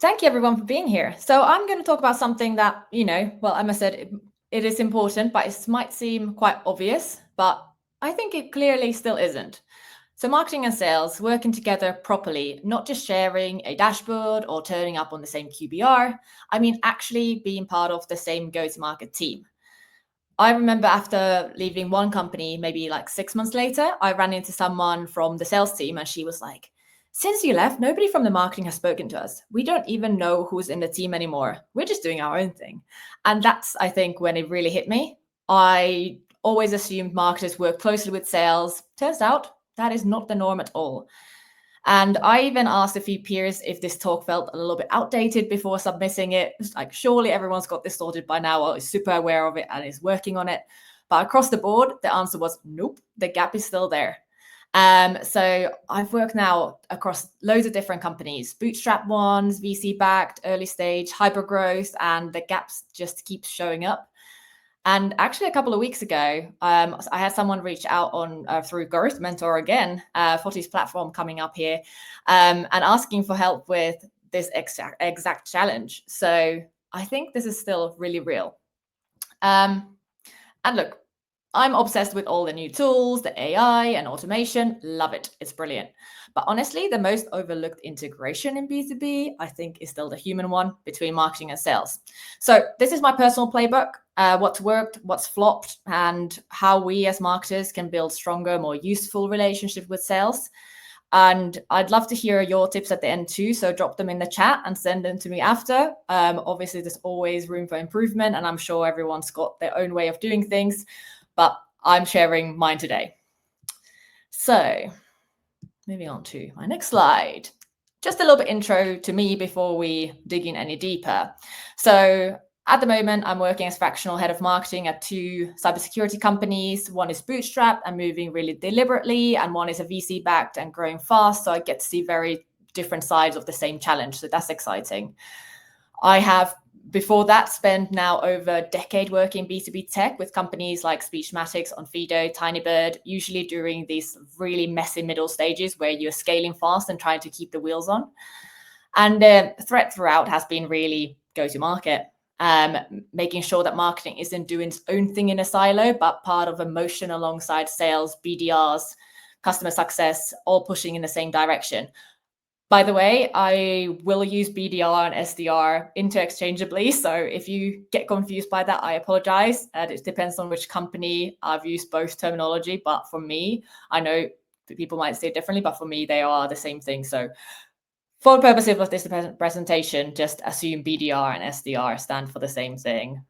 Thank you everyone for being here. So I'm going to talk about something that, Emma said it is important, but it might seem quite obvious, but I think it clearly still isn't. So marketing and sales working together properly, not just sharing a dashboard or turning up on the same QBR. I mean, actually being part of the same go-to-market team. I remember after leaving one company, maybe like 6 months later, I ran into someone from the sales team and she was like, since you left, nobody from the marketing has spoken to us. We don't even know who's in the team anymore. We're just doing our own thing. And that's, I think, when it really hit me. I always assumed marketers work closely with sales. Turns out that is not the norm at all. And I even asked a few peers if this talk felt a little bit outdated before submitting it. It's like, surely everyone's got this sorted by now or is super aware of it and is working on it. But across the board, the answer was nope, the gap is still there. So I've worked now across loads of different companies, bootstrap ones, VC backed, early stage, hyper growth, and the gaps just keep showing up. And actually, a couple of weeks ago, I had someone reach out on through Growth Mentor again, Forty's platform coming up here, and asking for help with this exact challenge. So I think this is still really real. And look, I'm obsessed with all the new tools, the AI and automation. Love it. It's brilliant. But honestly, the most overlooked integration in B2B, I think, is still the human one between marketing and sales. So this is my personal playbook, what's worked, what's flopped, and how we as marketers can build stronger, more useful relationships with sales. And I'd love to hear your tips at the end too. So drop them in the chat and send them to me after. Obviously, there's always room for improvement, and I'm sure everyone's got their own way of doing things, but I'm sharing mine today. So moving on to my next slide. Just a little bit intro to me before we dig in any deeper. So at the moment, I'm working as fractional head of marketing at two cybersecurity companies. One is bootstrap and moving really deliberately, and one is a VC backed and growing fast. So I get to see very different sides of the same challenge. So that's exciting. I have, before that, spent now over a decade working B2B tech with companies like Speechmatics, Onfido, Tinybird, usually during these really messy middle stages where you're scaling fast and trying to keep the wheels on. And the threat throughout has been really go to market. Making sure that marketing isn't doing its own thing in a silo, but part of a motion alongside sales, BDRs, customer success, all pushing in the same direction. By the way, I will use BDR and SDR interchangeably. So if you get confused by that, I apologize. It depends on which company. I've used both terminology, but for me, I know people might say it differently, but for me, they are the same thing. So for the purposes of this presentation, just assume BDR and SDR stand for the same thing.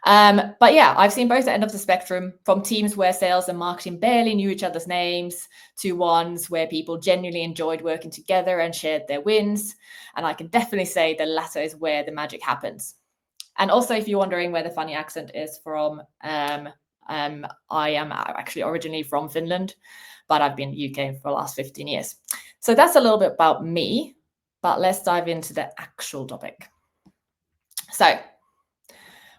But yeah, I've seen both the end of the spectrum, from teams where sales and marketing barely knew each other's names to ones where people genuinely enjoyed working together and shared their wins. And I can definitely say the latter is where the magic happens. And also, if you're wondering where the funny accent is from, I am actually originally from Finland, but I've been in the UK for the last 15 years. So that's a little bit about me, but let's dive into the actual topic. So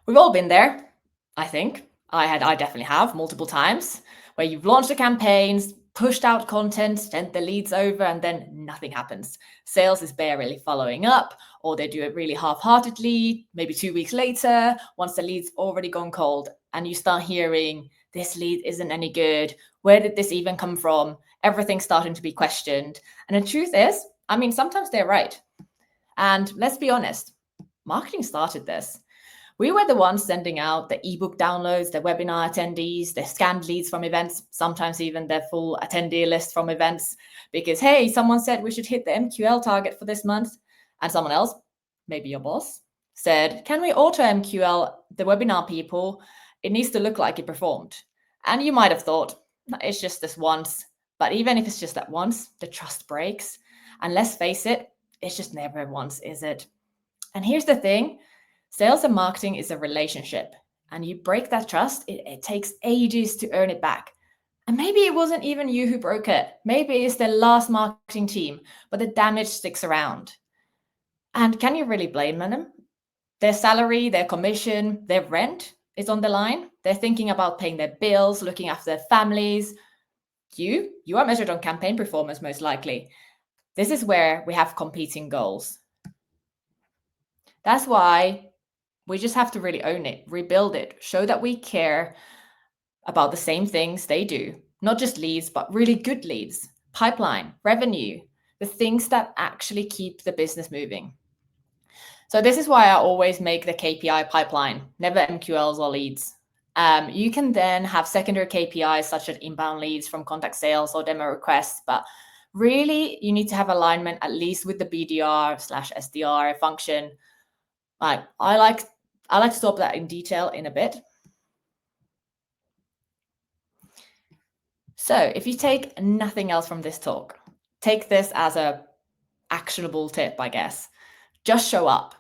we've all been there, I think. I definitely have multiple times, where you've launched the campaigns, pushed out content, sent the leads over, and then nothing happens. Sales is barely following up, or they do it really half-heartedly, maybe 2 weeks later, once the lead's already gone cold, and you start hearing, this lead isn't any good. Where did this even come from? Everything's starting to be questioned. And the truth is, I mean, sometimes they're right. And let's be honest, marketing started this. We were the ones sending out the ebook downloads, the webinar attendees, the scanned leads from events, sometimes even their full attendee list from events, because, hey, someone said we should hit the MQL target for this month. And someone else, maybe your boss, said, can we auto MQL the webinar people? It needs to look like it performed. And you might have thought, it's just this once. But even if it's just that once, the trust breaks. And let's face it, it's just never once, is it? And here's the thing. Sales and marketing is a relationship, and you break that trust, it takes ages to earn it back. And maybe it wasn't even you who broke it. Maybe it's the last marketing team, but the damage sticks around. And can you really blame them? Their salary, their commission, their rent is on the line. They're thinking about paying their bills, looking after their families. You are measured on campaign performance, most likely. This is where we have competing goals. That's why we just have to really own it, rebuild it, show that we care about the same things they do, not just leads, but really good leads, pipeline, revenue, the things that actually keep the business moving. So this is why I always make the KPI pipeline, never MQLs or leads. You can then have secondary KPIs such as inbound leads from contact sales or demo requests, but really you need to have alignment at least with the BDR/SDR function. I like to talk about that in detail in a bit. So if you take nothing else from this talk, take this as a actionable tip, I guess. Just show up.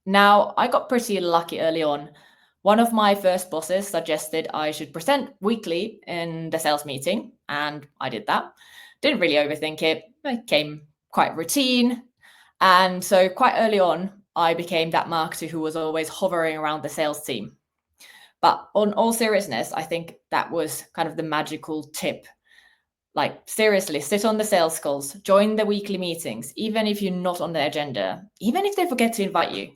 Now, I got pretty lucky early on. One of my first bosses suggested I should present weekly in the sales meeting, and I did that. Didn't really overthink it. It came quite routine. And so quite early on, I became that marketer who was always hovering around the sales team. But on all seriousness, I think that was kind of the magical tip. Like, seriously, sit on the sales calls, join the weekly meetings, even if you're not on the agenda, even if they forget to invite you.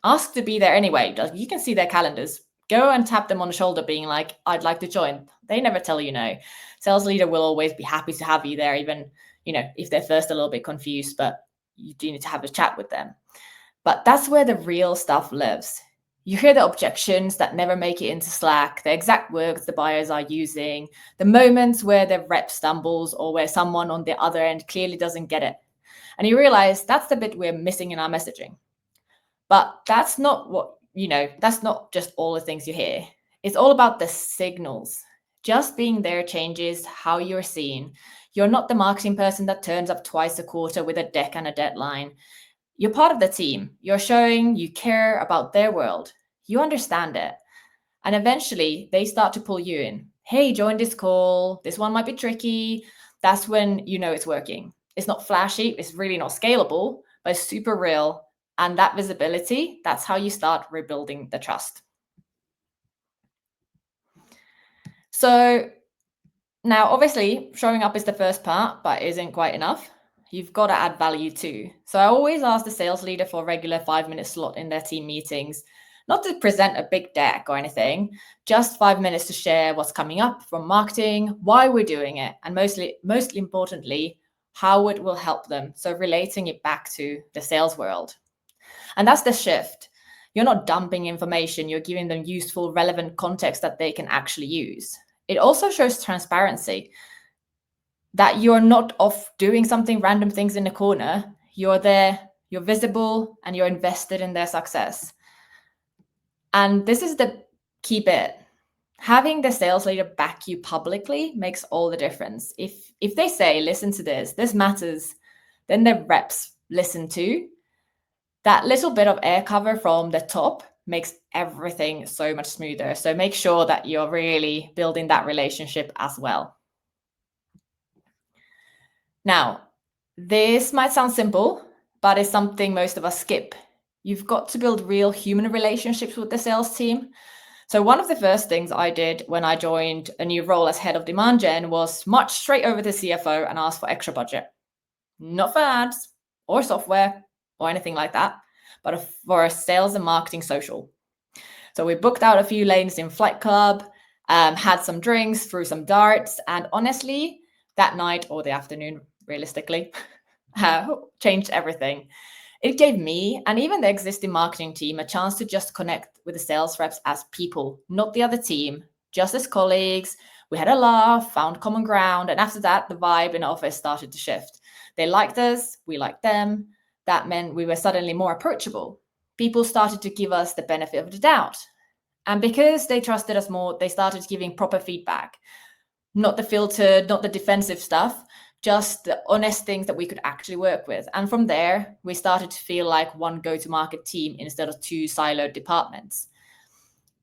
Ask to be there anyway. You can see their calendars. Go and tap them on the shoulder, being like, I'd like to join. They never tell you no. Sales leader will always be happy to have you there, even, if they're first a little bit confused, but you do need to have a chat with them. But that's where the real stuff lives. You hear the objections that never make it into Slack, the exact words the buyers are using, the moments where the rep stumbles or where someone on the other end clearly doesn't get it. And you realize that's the bit we're missing in our messaging. But that's not that's not just all the things you hear. It's all about the signals. Just being there changes how you're seen. You're not the marketing person that turns up twice a quarter with a deck and a deadline. You're part of the team. You're showing you care about their world. You understand it. And eventually they start to pull you in. Hey, join this call. This one might be tricky. That's when you know it's working. It's not flashy. It's really not scalable, but it's super real. And that visibility, that's how you start rebuilding the trust. So now, obviously, showing up is the first part, but isn't quite enough. You've got to add value too. So I always ask the sales leader for a regular 5-minute slot in their team meetings, not to present a big deck or anything, just 5 minutes to share what's coming up from marketing, why we're doing it, and mostly importantly, how it will help them. So relating it back to the sales world. And that's the shift. You're not dumping information, you're giving them useful, relevant context that they can actually use. It also shows transparency, that you're not off doing something random things in the corner. You're there, you're visible, and you're invested in their success. And this is the key bit. Having the sales leader back you publicly makes all the difference. If they say, listen to this matters, then the reps listen too. That little bit of air cover from the top makes everything so much smoother. So make sure that you're really building that relationship as well. Now, this might sound simple, but it's something most of us skip. You've got to build real human relationships with the sales team. So one of the first things I did when I joined a new role as head of demand gen was march straight over to CFO and ask for extra budget. Not for ads or software or anything like that, but for a sales and marketing social. So we booked out a few lanes in Flight Club, had some drinks, threw some darts, and honestly, that night or the afternoon, realistically, changed everything. It gave me and even the existing marketing team a chance to just connect with the sales reps as people, not the other team, just as colleagues. We had a laugh, found common ground, and after that, the vibe in the office started to shift. They liked us, we liked them. That meant we were suddenly more approachable. People started to give us the benefit of the doubt. And because they trusted us more, they started giving proper feedback. Not the filtered, not the defensive stuff, just the honest things that we could actually work with. And from there, we started to feel like one go-to-market team instead of two siloed departments.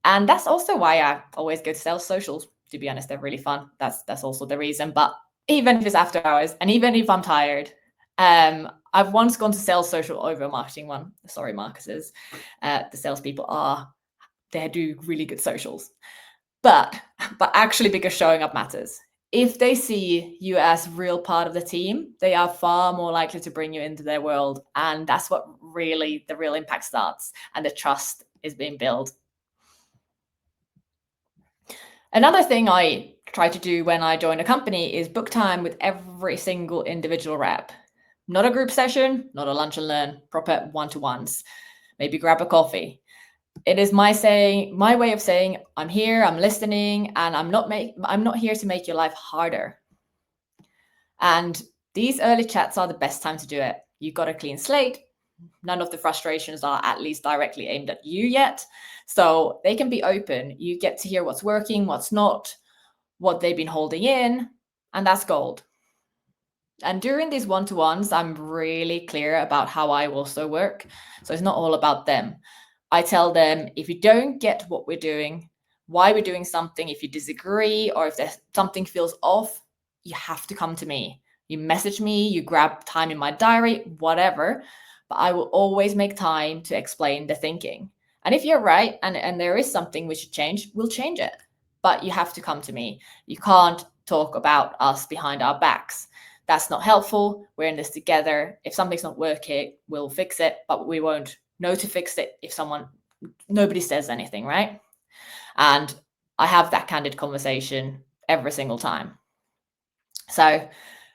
And that's also why I always go to sales socials. To be honest, they're really fun. That's also the reason. But even if it's after hours, and even if I'm tired, I've once gone to sales social over a marketing one. Sorry, marketers. The salespeople they do really good socials. But actually, because showing up matters. If they see you as real part of the team, they are far more likely to bring you into their world. And that's what really the real impact starts and the trust is being built. Another thing I try to do when I join a company is book time with every single individual rep. Not a group session, not a lunch and learn, proper one-to-ones. Maybe grab a coffee. It is my way of saying, I'm here, I'm listening, and I'm not here to make your life harder. And these early chats are the best time to do it. You've got a clean slate. None of the frustrations are at least directly aimed at you yet. So they can be open. You get to hear what's working, what's not, what they've been holding in, and that's gold. And during these one-to-ones, I'm really clear about how I also work. So it's not all about them. I tell them, if you don't get what we're doing, why we're doing something, if you disagree, or if there's something feels off, you have to come to me. You message me, you grab time in my diary, whatever, but I will always make time to explain the thinking. And if you're right, and there is something we should change, we'll change it. But you have to come to me. You can't talk about us behind our backs. That's not helpful. We're in this together. If something's not working, we'll fix it, but we won't know to fix it if nobody says anything, right? And I have that candid conversation every single time. So,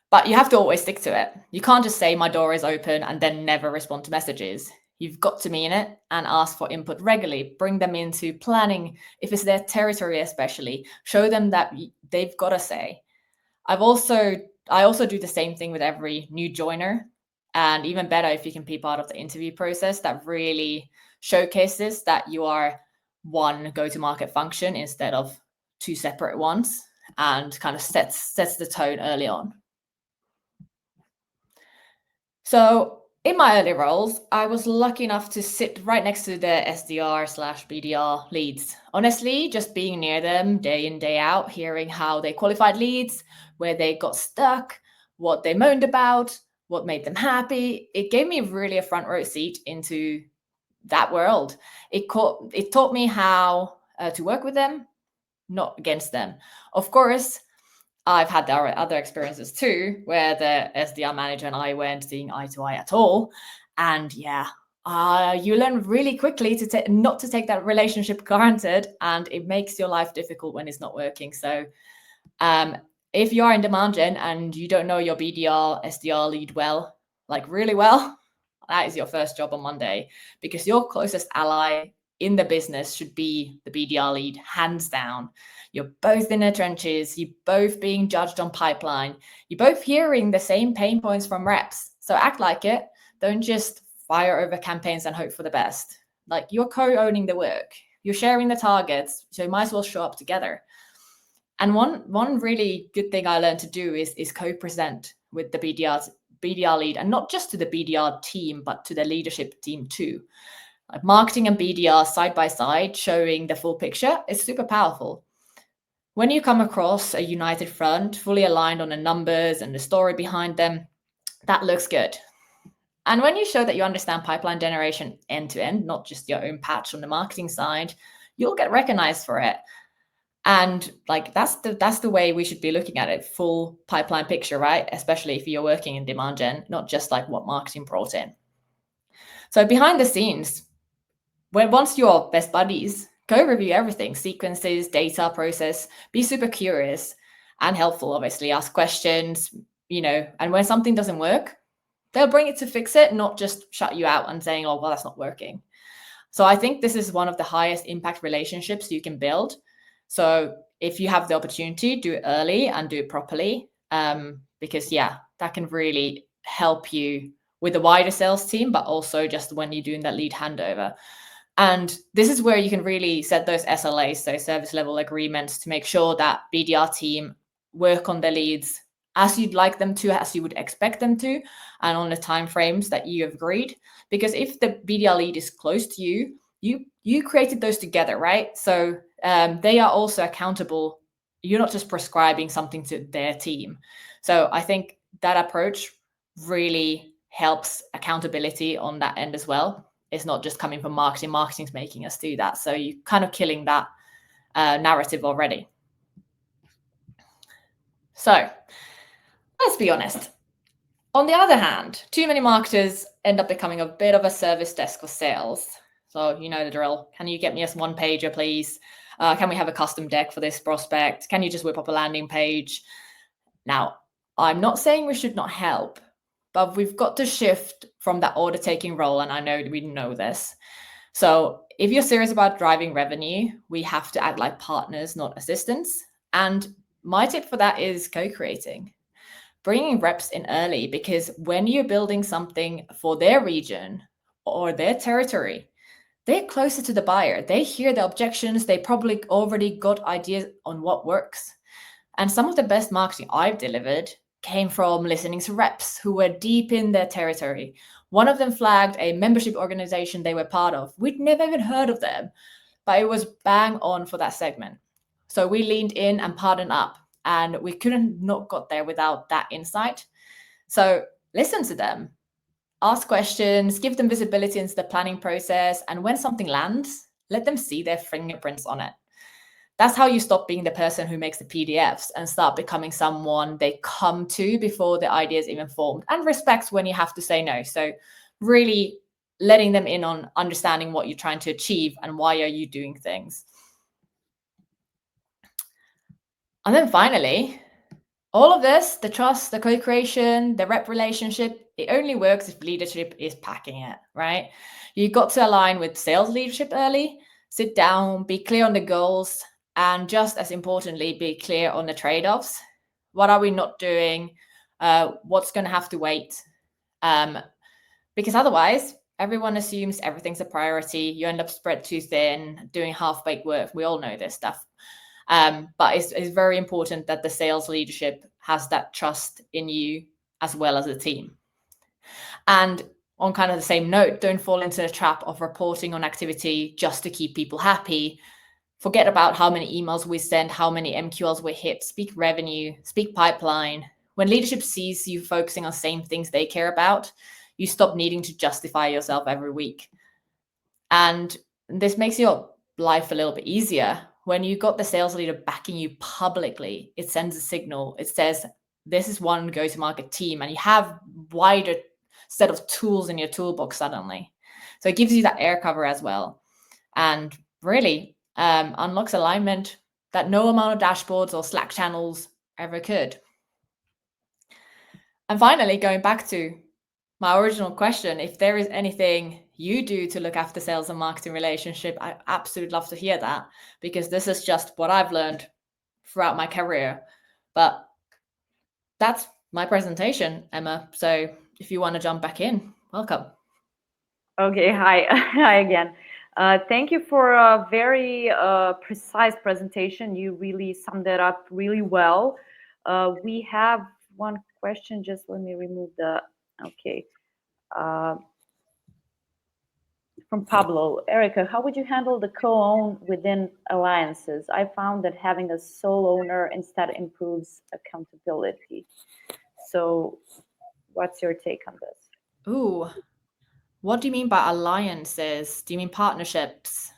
but you have to always stick to it. You can't just say my door is open and then never respond to messages. You've got to mean it and ask for input regularly. Bring them into planning. If it's their territory, especially, show them that they've got a say. I also do the same thing with every new joiner. And even better if you can be part of the interview process, that really showcases that you are one go-to-market function instead of two separate ones, and kind of sets the tone early on. So in my early roles, I was lucky enough to sit right next to the SDR/BDR leads. Honestly, just being near them day in, day out, hearing how they qualified leads, where they got stuck, what they moaned about, what made them happy. It gave me really a front row seat into that world. It taught me how to work with them, not against them. Of course, I've had other experiences too, where the SDR manager and I weren't seeing eye to eye at all. And yeah, you learn really quickly not to take that relationship granted, and it makes your life difficult when it's not working. So if you are in demand gen and you don't know your BDR, SDR lead well, like really well, that is your first job on Monday, because your closest ally in the business should be the BDR lead, hands down. You're both in the trenches, you're both being judged on pipeline, you're both hearing the same pain points from reps. So act like it. Don't just fire over campaigns and hope for the best. Like, you're co-owning the work, you're sharing the targets, so you might as well show up together. And one really good thing I learned to do is co-present with the BDR lead, and not just to the BDR team, but to the leadership team too. Like, marketing and BDR side by side, showing the full picture is super powerful. When you come across a united front, fully aligned on the numbers and the story behind them, that looks good. And when you show that you understand pipeline generation end to end, not just your own patch on the marketing side, you'll get recognized for it. And like, that's the way we should be looking at it, full pipeline picture, right? Especially if you're working in demand gen, not just like what marketing brought in. So behind the scenes, once you're best buddies, go review everything, sequences, data, process, be super curious and helpful, obviously, ask questions, and when something doesn't work, they'll bring it to fix it, not just shut you out and saying, oh, well, that's not working. So I think this is one of the highest impact relationships you can build. So if you have the opportunity, do it early and do it properly, because that can really help you with the wider sales team, but also just when you're doing that lead handover. And this is where you can really set those SLAs, so service level agreements, to make sure that BDR team work on the leads as you'd like them to, as you would expect them to, and on the timeframes that you have agreed. Because if the BDR lead is close to you, you created those together, right? So they are also accountable. You're not just prescribing something to their team. So I think that approach really helps accountability on that end as well. It's not just coming from marketing. Marketing's making us do that. So you're kind of killing that narrative already. So let's be honest. On the other hand, too many marketers end up becoming a bit of a service desk for sales. So you know the drill. Can you get me a one pager, please? Can we have a custom deck for this prospect? Can you just whip up a landing page? Now, I'm not saying we should not help, but we've got to shift from that order taking role. And I know we know this. So if you're serious about driving revenue, we have to act like partners, not assistants. And my tip for that is co-creating. Bringing reps in early, because when you're building something for their region or their territory, they're closer to the buyer. They hear the objections. They probably already got ideas on what works. And some of the best marketing I've delivered came from listening to reps who were deep in their territory. One of them flagged a membership organization they were part of. We'd never even heard of them, but it was bang on for that segment. So we leaned in and partnered up, and we couldn't not got there without that insight. So listen to them, ask questions, give them visibility into the planning process, and when something lands, let them see their fingerprints on it. That's how you stop being the person who makes the PDFs and start becoming someone they come to before the idea is even formed, and respects when you have to say no. So really letting them in on understanding what you're trying to achieve and why are you doing things. And then finally, all of this, the trust, the co-creation, the rep relationship, it only works if leadership is packing it, right? You got to align with sales leadership early, sit down, be clear on the goals, and just as importantly, be clear on the trade-offs. What are we not doing? What's going to have to wait? Because otherwise, everyone assumes everything's a priority. You end up spread too thin, doing half-baked work. We all know this stuff. But it's very important that the sales leadership has that trust in you as well as the team. And on kind of the same note, don't fall into the trap of reporting on activity just to keep people happy. Forget about how many emails we send, how many MQLs we hit. Speak revenue, speak pipeline. When leadership sees you focusing on the same things they care about, you stop needing to justify yourself every week. And this makes your life a little bit easier. When you got the sales leader backing you publicly, it sends a signal. It says, this is one go-to-market team, and you have wider set of tools in your toolbox suddenly. So it gives you that air cover as well. And really unlocks alignment that no amount of dashboards or Slack channels ever could. And finally, going back to my original question, if there is anything you do to look after sales and marketing relationship, I absolutely love to hear that, because this is just what I've learned throughout my career. But that's my presentation, Emma. So if you want to jump back in, welcome. Okay, hi. Hi again. Thank you for a very precise presentation. You really summed it up really well. We have one question. Just let me remove the, okay. From Pablo. Erika, how would you handle the co-own within alliances? I found that having a sole owner instead improves accountability. So what's your take on this? Ooh, what do you mean by alliances? Do you mean partnerships?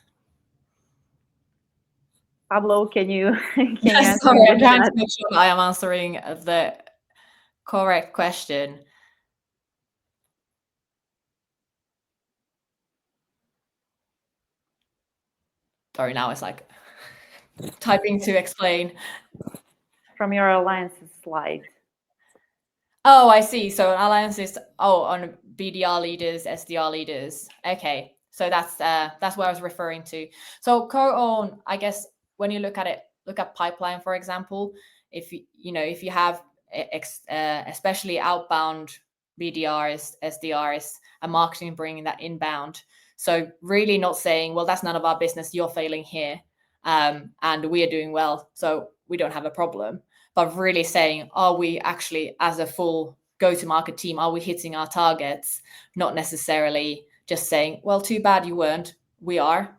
Pablo, can you answer Sorry, I'm trying to that? make sure I am answering the correct question. Sorry, now it's like typing to explain. From your alliances slide. Oh, I see. So an alliance is on BDR leaders, SDR leaders. Okay, so that's what I was referring to. So co-own, I guess when you look at pipeline, for example. If if you have especially outbound BDRs, SDRs, and marketing bringing that inbound. So really not saying, well, that's none of our business. You're failing here, and we are doing well, so we don't have a problem. But really saying, are we actually, as a full go-to-market team, are we hitting our targets? Not necessarily just saying, well, too bad you weren't. We are.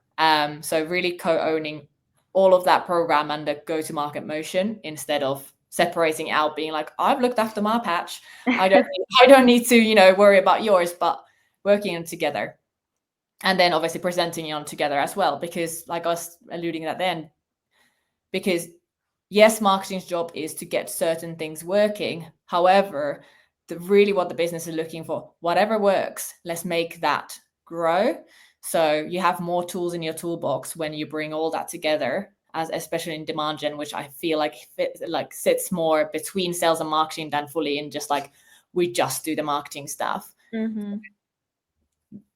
So really co-owning all of that program and the go-to-market motion instead of separating out, being like, I've looked after my patch. I don't need to, worry about yours, but working on together. And then obviously presenting on together as well, because like I was alluding at the end, because yes, marketing's job is to get certain things working. However, really what the business is looking for. Whatever works, let's make that grow. So you have more tools in your toolbox when you bring all that together, as especially in demand gen, which I feel like sits more between sales and marketing than fully in just like we just do the marketing stuff. Mm-hmm.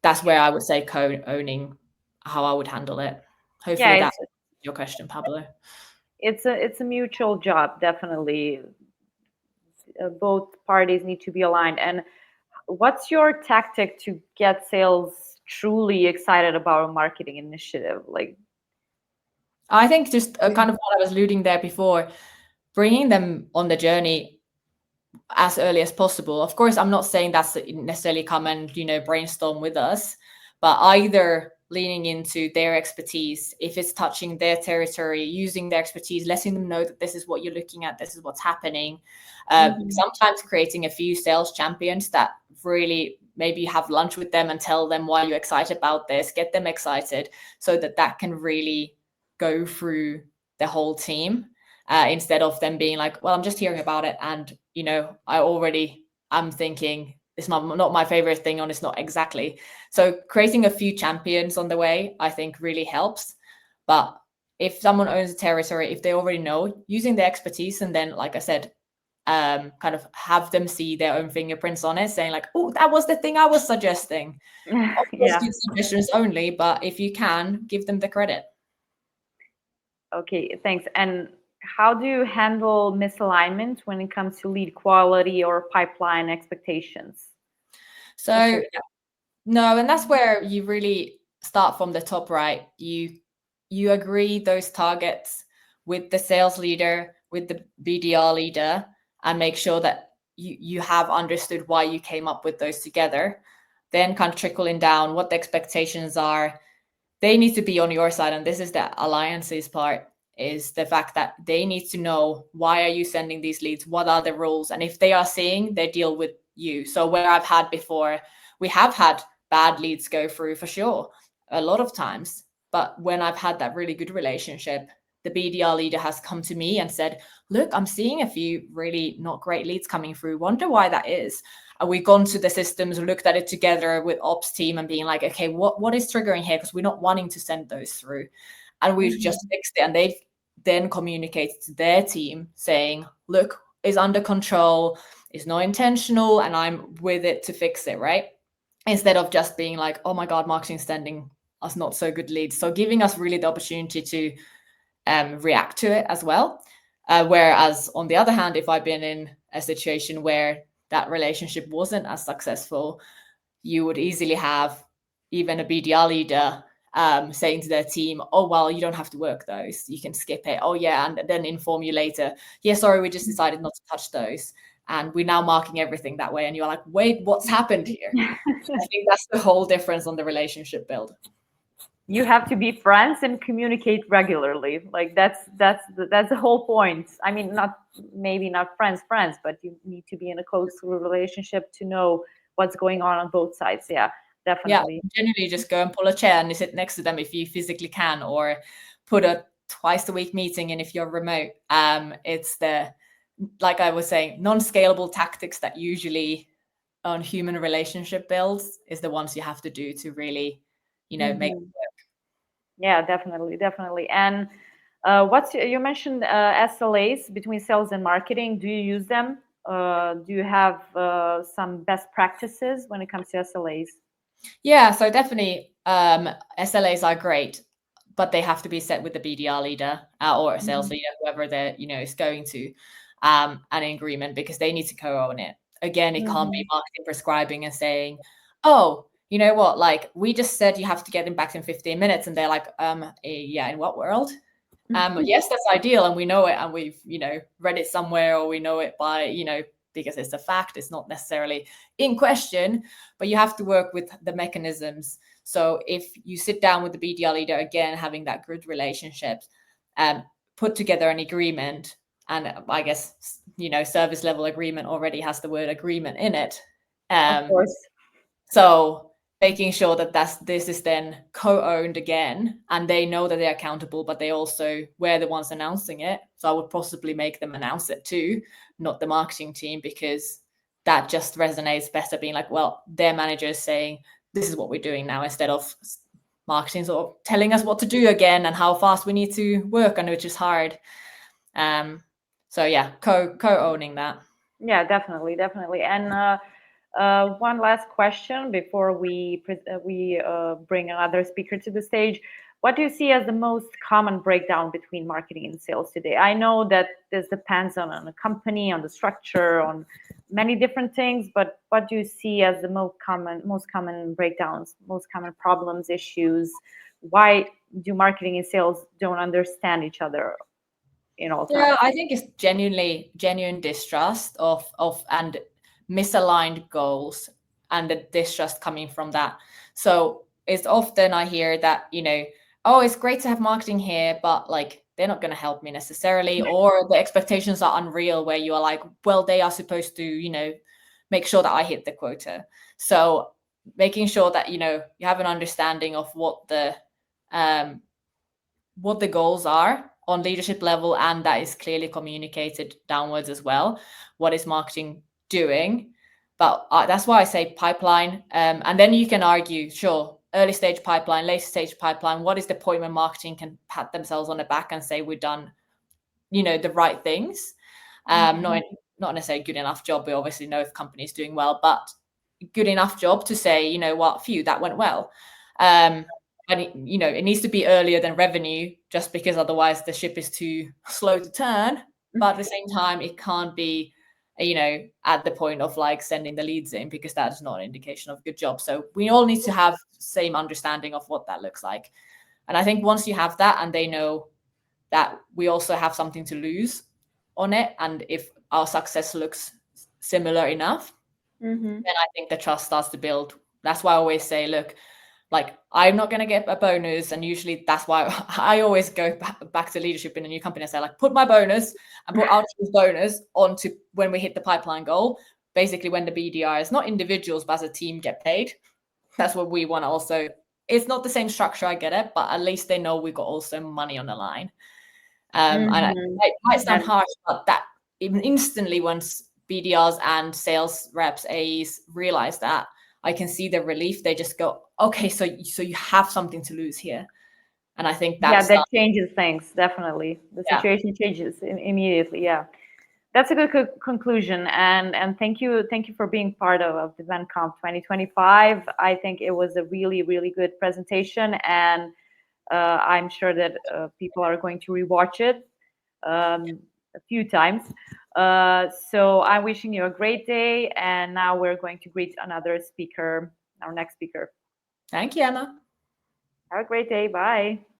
That's where I would say co-owning how I would handle it. Hopefully that's your question, Pablo. It's a mutual job, definitely. Both parties need to be aligned. And what's your tactic to get sales truly excited about a marketing initiative? Like, I think just kind of what I was alluding there before, bringing them on the journey as early as possible. Of course, I'm not saying that's necessarily come and brainstorm with us, but either leaning into their expertise, if it's touching their territory, using their expertise, letting them know that this is what you're looking at, this is what's happening. Sometimes creating a few sales champions that really maybe have lunch with them and tell them why you're excited about this, get them excited so that can really go through the whole team. Instead of them being like, well, I'm just hearing about it. And, I'm thinking it's not my favorite thing, and it's not exactly. So creating a few champions on the way, I think really helps. But if someone owns a territory, if they already know, using the expertise, and then, like I said, kind of have them see their own fingerprints on it, saying like, oh, that was the thing I was suggesting. Of course, give suggestions only, but if you can, give them the credit. Okay, thanks. And how do you handle misalignment when it comes to lead quality or pipeline expectations? So no, and that's where you really start from the top, right? You agree those targets with the sales leader, with the BDR leader, and make sure that you have understood why you came up with those together. Then kind of trickling down what the expectations are. They need to be on your side, and this is the alliances part, is the fact that they need to know, why are you sending these leads, what are the rules, and if they are seeing, they deal with you. So where I've had before, we have had bad leads go through for sure a lot of times, but when I've had that really good relationship, the BDR leader has come to me and said, look, I'm seeing a few really not great leads coming through, wonder why that is. And we've gone to the systems, looked at it together with ops team and being like, okay, what is triggering here? Because we're not wanting to send those through. And we've just fixed it. And they've then communicated to their team saying, look, it's under control, it's not intentional, and I'm with it to fix it, right? Instead of just being like, oh my God, marketing's sending us not so good leads. So giving us really the opportunity to react to it as well. Whereas on the other hand, if I've been in a situation where that relationship wasn't as successful, you would easily have even a BDR leader saying to their team, oh, well, you don't have to work those. You can skip it. Oh, yeah. And then inform you later. Yeah, sorry, we just decided not to touch those. And we're now marking everything that way. And you're like, wait, what's happened here? I think that's the whole difference on the relationship build. You have to be friends and communicate regularly. Like that's the whole point. I mean, maybe not friends, but you need to be in a close relationship to know what's going on both sides. Yeah, definitely. Yeah, generally just go and pull a chair and sit next to them if you physically can, or put a twice a week meeting in if you're remote. It's the, like I was saying, non-scalable tactics that usually on human relationship builds is the ones you have to do to really, make it work. Yeah, definitely. And you mentioned SLAs between sales and marketing. Do you use them? Do you have some best practices when it comes to SLAs? Yeah, so definitely SLAs are great, but they have to be set with the BDR leader or a sales leader, whoever they're, is going to, an agreement, because they need to co-own it. Again, it can't be marketing prescribing and saying, oh, you know what, like we just said you have to get them back in 15 minutes. And they're like, yeah, in what world? Yes, that's ideal. And we know it, and we've, read it somewhere, or we know it by, because it's a fact, it's not necessarily in question, but you have to work with the mechanisms. So if you sit down with the BDR leader, again, having that good relationship, put together an agreement, and I guess, service level agreement already has the word agreement in it. Of course. So making sure that this is then co-owned again, and they know that they're accountable, but we're the ones announcing it. So I would possibly make them announce it too, not the marketing team, because that just resonates better, being like, well, their manager is saying, this is what we're doing now, instead of marketing sort of telling us what to do again and how fast we need to work on it, which is hard. So yeah, co-owning that. Yeah, definitely. And one last question before we bring another speaker to the stage. What do you see as the most common breakdown between marketing and sales today? I know that this depends on a company, on the structure, on many different things, but what do you see as the most common breakdowns, most common problems, issues? Why do marketing and sales don't understand each other in all times? Yeah, I think it's genuine distrust of and misaligned goals, and the distrust coming from that. So it's often I hear that, oh, it's great to have marketing here, but like they're not going to help me necessarily, or the expectations are unreal, where you are like, well, they are supposed to, make sure that I hit the quota. So making sure that, you have an understanding of what the goals are on leadership level, and that is clearly communicated downwards as well. What is marketing doing? But that's why I say pipeline. And then you can argue, sure, early stage pipeline, late stage pipeline. What is the point when marketing can pat themselves on the back and say we've done, the right things? Not necessarily good enough job. We obviously know if company's doing well, but good enough job to say, you know what, phew, that went well. And it needs to be earlier than revenue, just because otherwise the ship is too slow to turn. But at the same time, it can't be, at the point of like sending the leads in, because that is not an indication of good job. So we all need to have same understanding of what that looks like. And I think once you have that, and they know that we also have something to lose on it, and if our success looks similar enough, then I think the trust starts to build. That's why I always say, look, like, I'm not going to get a bonus. And usually that's why I always go back to leadership in a new company and say, like, put my bonus and put our team's bonus onto when we hit the pipeline goal. Basically, when the BDRs, not individuals, but as a team, get paid. That's what we want also. It's not the same structure, I get it, but at least they know we've got also money on the line. And it might sound harsh, but that even instantly, once BDRs and sales reps, AEs realize that, I can see the relief. They just go, okay, so you have something to lose here. And I think that changes things, definitely. The situation changes immediately. Yeah, that's a good conclusion. And thank you for being part of Demand Conf 2025. I think it was a really, really good presentation, and I'm sure that people are going to rewatch it a few times. So I'm wishing you a great day, and now we're going to greet another speaker, our next speaker. Thank you, Emma. Have a great day. Bye.